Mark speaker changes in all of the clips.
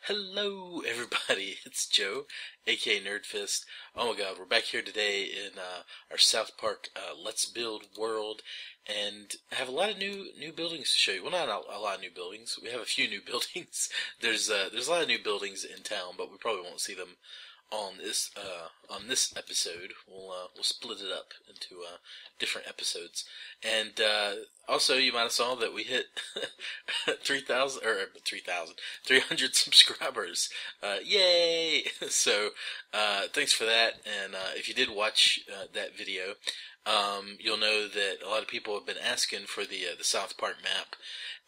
Speaker 1: Hello, everybody. It's Joe, aka Nerdfist. Oh my God, we're back here today in our South Park Let's Build world, and I have a lot of new buildings to show you. Well, not a lot of new buildings. We have a few new buildings. There's a lot of new buildings in town, but we probably won't see them on this episode. We'll split it up into different episodes, and also you might have saw that we hit 300 subscribers. Yay! So thanks for that. And if you did watch that video, you'll know that a lot of people have been asking for the South Park map,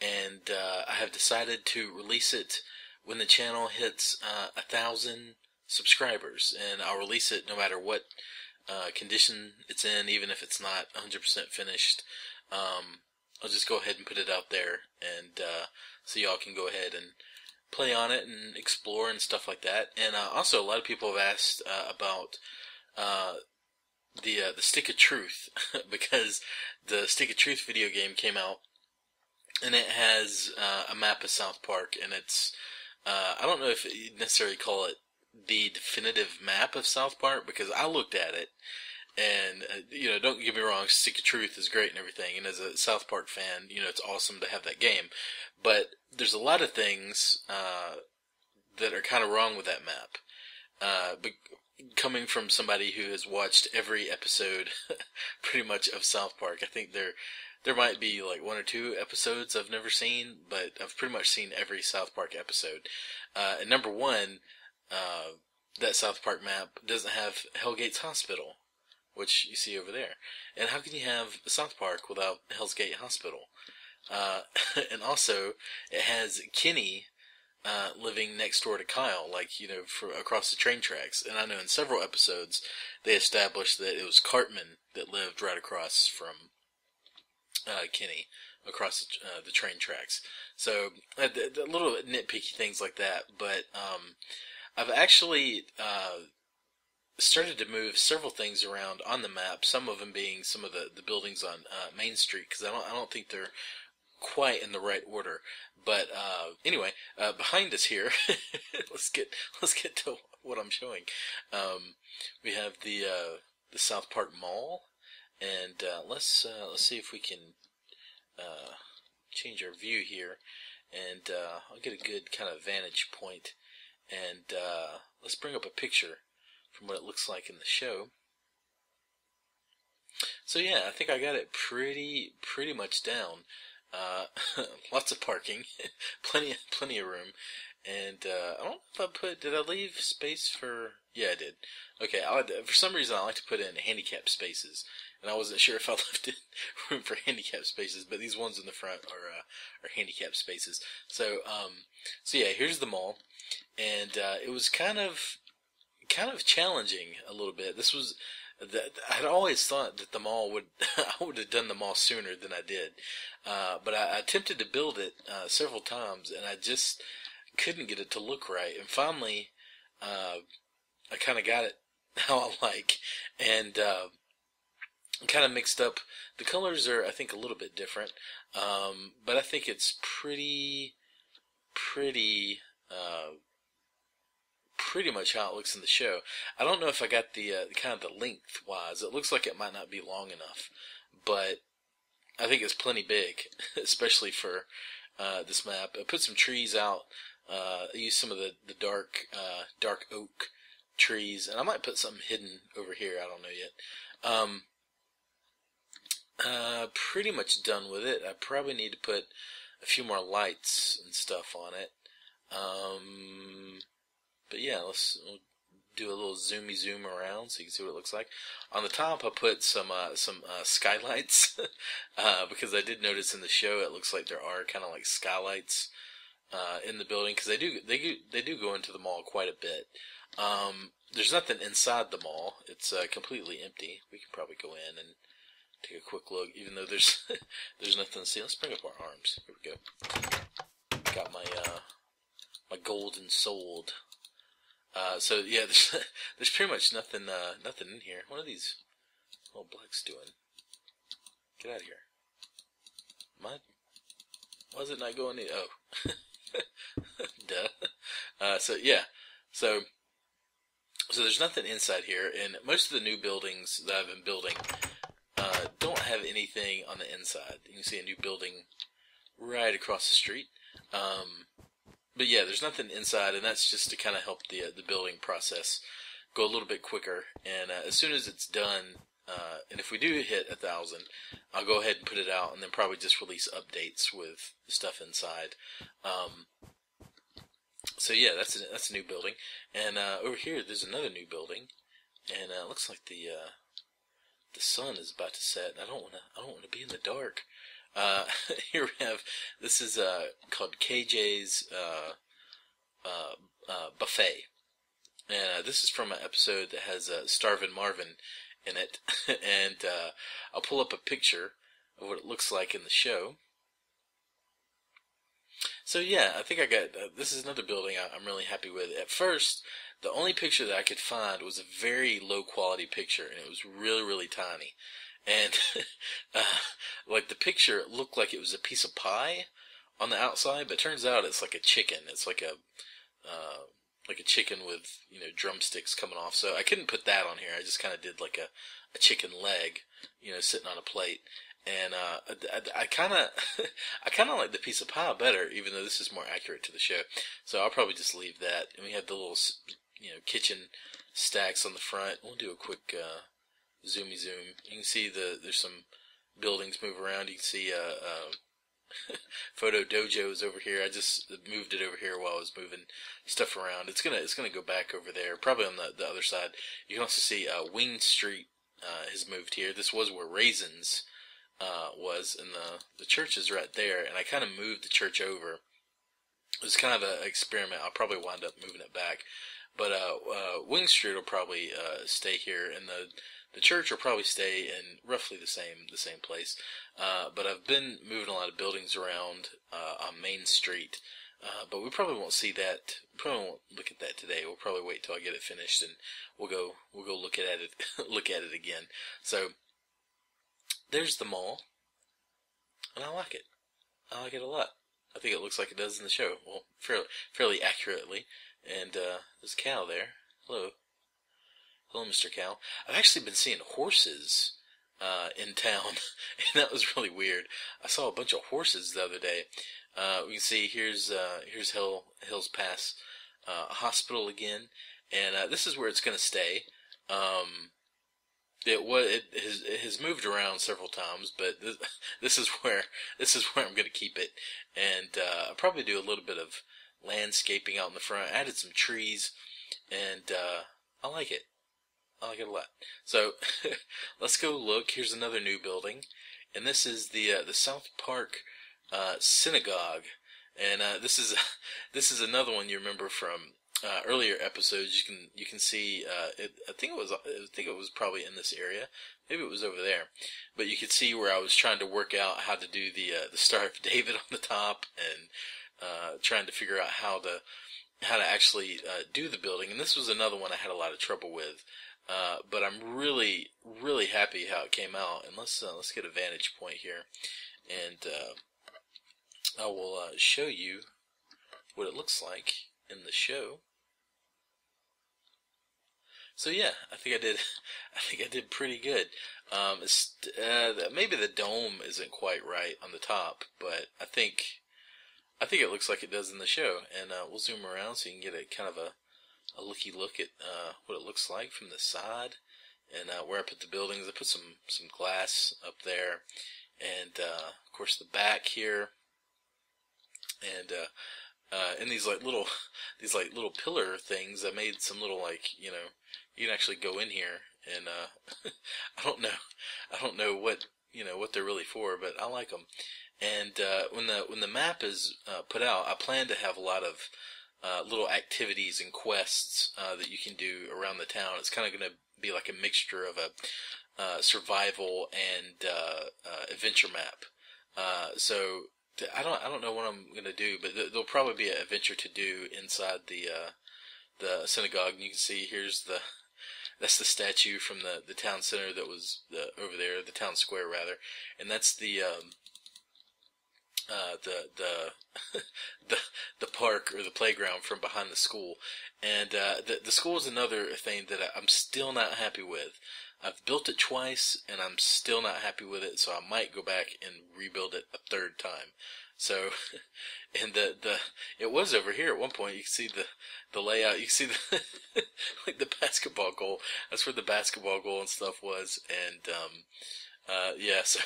Speaker 1: and I have decided to release it when the channel hits 1,000 subscribers, and I'll release it no matter what condition it's in, even if it's not 100% finished. I'll just go ahead and put it out there, and so y'all can go ahead and play on it and explore and stuff like that. And also, a lot of people have asked about the Stick of Truth because the Stick of Truth video game came out, and it has a map of South Park, and it's I don't know if you'd necessarily call it the definitive map of South Park, because I looked at it, and don't get me wrong, Stick of Truth is great and everything, and as a South Park fan, it's awesome to have that game, but there's a lot of things that are kind of wrong with that map. But coming from somebody who has watched every episode pretty much of South Park, I think there might be like one or two episodes I've never seen, but I've pretty much seen every South Park episode. And number one, that South Park map doesn't have Hellgate's Hospital, which you see over there. And how can you have South Park without Hell's Gate Hospital? And also, it has Kenny living next door to Kyle, across the train tracks. And I know in several episodes they established that it was Cartman that lived right across from Kenny, across the train tracks. So the little nitpicky things like that, but I've actually started to move several things around on the map. Some of them being some of the buildings on Main Street, because I don't think they're quite in the right order. But anyway, behind us here, let's get to what I'm showing. We have the South Park Mall, and let's see if we can change our view here, and I'll get a good kind of vantage point. And let's bring up a picture from what it looks like in the show. So yeah, I think I got it pretty much down. Lots of parking, plenty of room, and I don't know if did I leave space for? Yeah, I did. Okay, for some reason I like to put in handicap spaces, and I wasn't sure if I left room for handicap spaces, but these ones in the front are handicap spaces. So yeah, here's the mall. And it was kind of challenging a little bit. I'd always thought that the mall I would have done the mall sooner than I did. But I attempted to build it several times, and I just couldn't get it to look right. And finally, I kind of got it how I like, and kind of mixed up. The colors are, I think, a little bit different, but I think it's pretty much how it looks in the show. I don't know if I got the kind of the length wise. It looks like it might not be long enough, but I think it's plenty big, especially for this map. I put some trees out. I used some of the dark oak trees, and I might put something hidden over here. I don't know yet. Pretty much done with it. I probably need to put a few more lights and stuff on it. But yeah, we'll do a little zoom around so you can see what it looks like. On the top, I put some skylights because I did notice in the show it looks like there are kind of like skylights in the building, because they do go into the mall quite a bit. There's nothing inside the mall; it's completely empty. We can probably go in and take a quick look, even though there's nothing to see. Let's bring up our arms. Here we go. Got my golden sword. So yeah, there's pretty much nothing in here. What are these little blacks doing? Get out of here. Why is it not going in? Oh. Duh. So yeah, so there's nothing inside here, and most of the new buildings that I've been building don't have anything on the inside. You can see a new building right across the street. But yeah, there's nothing inside, and that's just to kind of help the building process go a little bit quicker. And as soon as it's done, and if we do hit 1,000, I'll go ahead and put it out, and then probably just release updates with stuff inside. So yeah, that's a new building, and over here there's another new building, and it looks like the sun is about to set. I don't wanna be in the dark. Here we have, this is called KJ's Buffet, and this is from an episode that has Starvin' Marvin in it, and I'll pull up a picture of what it looks like in the show. So yeah, I think I got, this is another building I'm really happy with. At first, the only picture that I could find was a very low quality picture, and it was really, really tiny. And like the picture looked like it was a piece of pie on the outside, but it turns out it's like a chicken. It's like a chicken with, you know, drumsticks coming off. So I couldn't put that on here. I just kind of did like a chicken leg, you know, sitting on a plate. And I kind of I kind of like the piece of pie better, even though this is more accurate to the show. So I'll probably just leave that. And we have the little, you know, kitchen stacks on the front. We'll do a quick zoomy zoom. You can see there's some buildings move around. You can see Photo Dojo is over here. I just moved it over here while I was moving stuff around. It's gonna go back over there, probably on the other side. You can also see Wing Street has moved here. This was where Raisins was, and the church is right there, and I kind of moved the church over. It was kind of an experiment. I'll probably wind up moving it back, but Wing Street will probably stay here, and the church will probably stay in roughly the same place. But I've been moving a lot of buildings around on Main Street, but we probably won't see that. We probably won't look at that today. We'll probably wait till I get it finished, and we'll go look at it look at it again. So there's the mall, and I like it. I like it a lot. I think it looks like it does in the show. Well, fairly accurately. And there's a cow there. Hello. Hello, Mr. Cow. I've actually been seeing horses in town, and that was really weird. I saw a bunch of horses the other day. We can see here's Hills Pass Hospital again, and this is where it's going to stay. It has moved around several times, but this is where I'm going to keep it, and I'll probably do a little bit of landscaping out in the front. I added some trees, and I like it. I like it a lot. So let's go look. Here's another new building, and this is the South Park Synagogue, and this is another one you remember from earlier episodes. You can see I think it was probably in this area. Maybe it was over there, but you could see where I was trying to work out how to do the Star of David on the top, and trying to figure out how to actually do the building. And this was another one I had a lot of trouble with. But I'm really, really happy how it came out. And let's get a vantage point here, and I will show you what it looks like in the show. So yeah, I think I did pretty good. Maybe the dome isn't quite right on the top, but I think it looks like it does in the show. And we'll zoom around so you can get a kind of a looky look at what it looks like from the side, and where I put the buildings. I put some glass up there, and of course the back here, and these little pillar things. I made some little, like, you know, you can actually go in here, and I don't know what they're really for, but I like them. And when the map is put out, I plan to have a lot of little activities and quests that you can do around the town. It's kind of going to be like a mixture of a survival and adventure map. So I don't know what I'm going to do, but there'll probably be an adventure to do inside the synagogue. And you can see that's the statue from the town center that was over there, the town square rather, and that's the the park or the playground from behind the school. And the school is another thing that I'm still not happy with. I've built it twice, and I'm still not happy with it, so I might go back and rebuild it a third time. So, and it was over here at one point. You can see the layout. You can see the like the basketball goal. That's where the basketball goal and stuff was. And yeah, so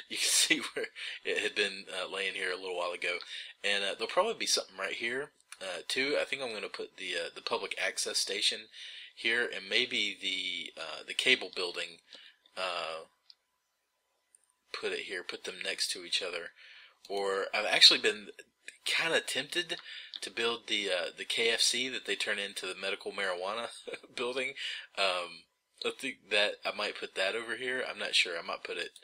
Speaker 1: you can see where it had been laying here a little while ago. And there'll probably be something right here too. I think I'm going to put the public access station here, and maybe the cable building. Put it here. Put them next to each other. Or I've actually been kind of tempted to build the KFC that they turn into the medical marijuana building. I think that I might put that over here. I'm not sure. I might put it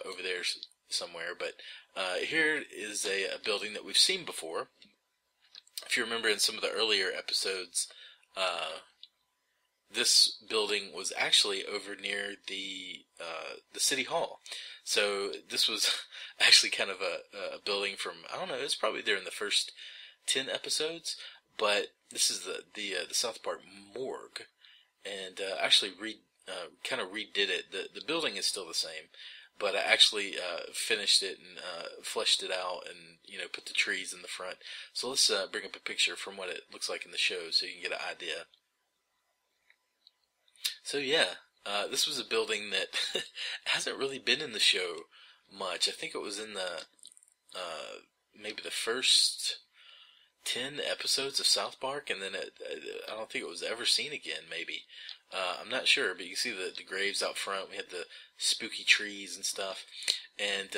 Speaker 1: over there somewhere. But here is a building that we've seen before. If you remember in some of the earlier episodes, this building was actually over near the city hall. So this was actually kind of a building from, I don't know, it was probably there in the first 10 episodes, but this is the South Park Morgue, and actually kind of redid it. The building is still the same, but I actually finished it and fleshed it out, and put the trees in the front. So let's bring up a picture from what it looks like in the show so you can get an idea. So yeah, this was a building that hasn't really been in the show much. I think it was in the maybe the first 10 episodes of South Park, and then I don't think it was ever seen again. Maybe I'm not sure, but you can see the graves out front. We had the spooky trees and stuff, and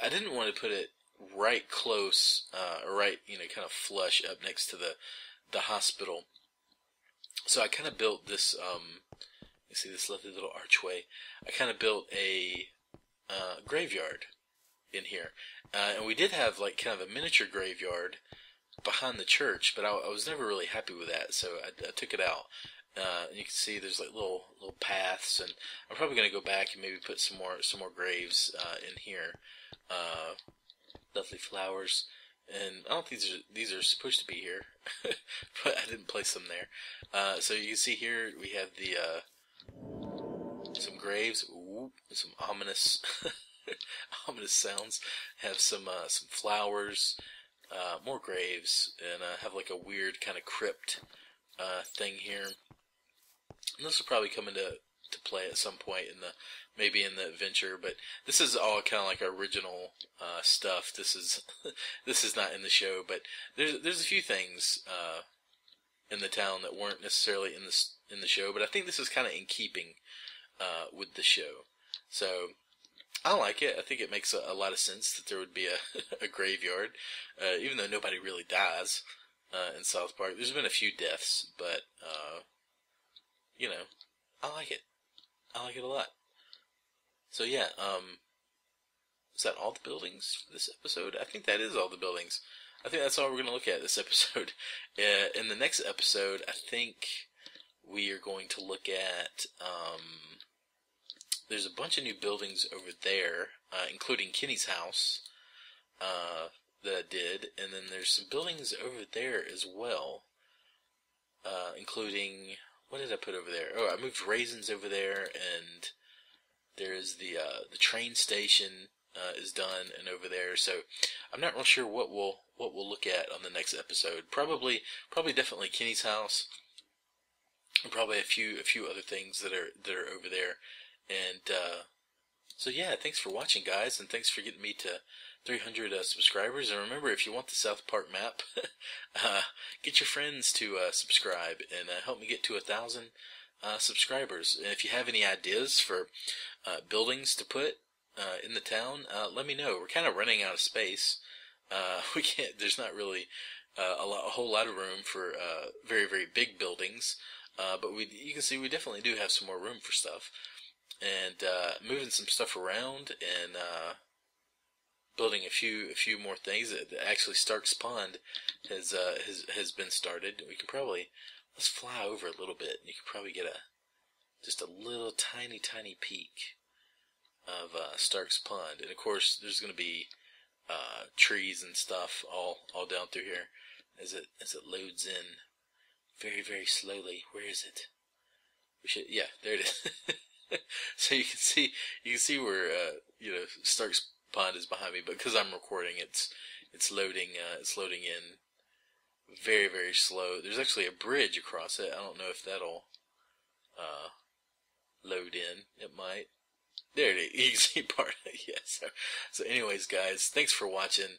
Speaker 1: I didn't want to put it right close or right kind of flush up next to the hospital. So I kind of built this. You see this lovely little archway. I kind of built a graveyard in here, and we did have like kind of a miniature graveyard behind the church, but I was never really happy with that, so I took it out. You can see there's like little paths, and I'm probably gonna go back and maybe put some more graves in here. Lovely flowers, and I don't think these are supposed to be here, but I didn't place them there. So you can see here we have some graves. Ooh, some ominous ominous sounds. Have some flowers, more graves, and have like a weird kind of crypt thing here. And this will probably come into play at some point maybe in the adventure, but this is all kind of like original stuff. This is not in the show, but there's a few things in the town that weren't necessarily in the show, but I think this is kind of in keeping with the show. So I like it. I think it makes a lot of sense that there would be a graveyard, even though nobody really dies in South Park. There's been a few deaths, but I like it. I like it a lot. So yeah, is that all the buildings for this episode? I think that is all the buildings. I think that's all we're going to look at this episode. In the next episode, I think we are going to look at, there's a bunch of new buildings over there, including Kenny's house, that I did, and then there's some buildings over there as well, including, what did I put over there? Oh, I moved raisins over there, and there's the train station is done and over there. So I'm not real sure what we'll look at on the next episode. Probably definitely Kenny's house, and probably a few other things that are over there. And so yeah, thanks for watching, guys, and thanks for getting me to 300 subscribers. And remember, if you want the South Park map, get your friends to subscribe and help me get to 1,000 subscribers. And if you have any ideas for buildings to put in the town, let me know. We're kind of running out of space. We can't. There's not really a whole lot of room for very, very big buildings. But you can see we definitely do have some more room for stuff. And moving some stuff around and building a few more things. Actually, Stark's Pond has been started. We can probably, let's fly over a little bit. You can probably get just a little tiny peek of Stark's Pond. And of course, there's going to be trees and stuff all down through here. as it loads in very, very slowly. Where is it? Yeah, there it is. So you can see where Stark's Pond is behind me, but because I'm recording, it's loading in very, very slow. There's actually a bridge across it. I don't know if that'll load in. It might. There it is. You can see part of it. Yes. So anyways, guys, thanks for watching.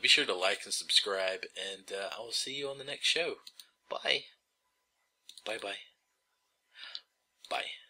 Speaker 1: Be sure to like and subscribe, and I will see you on the next show. Bye. Bye-bye. Bye.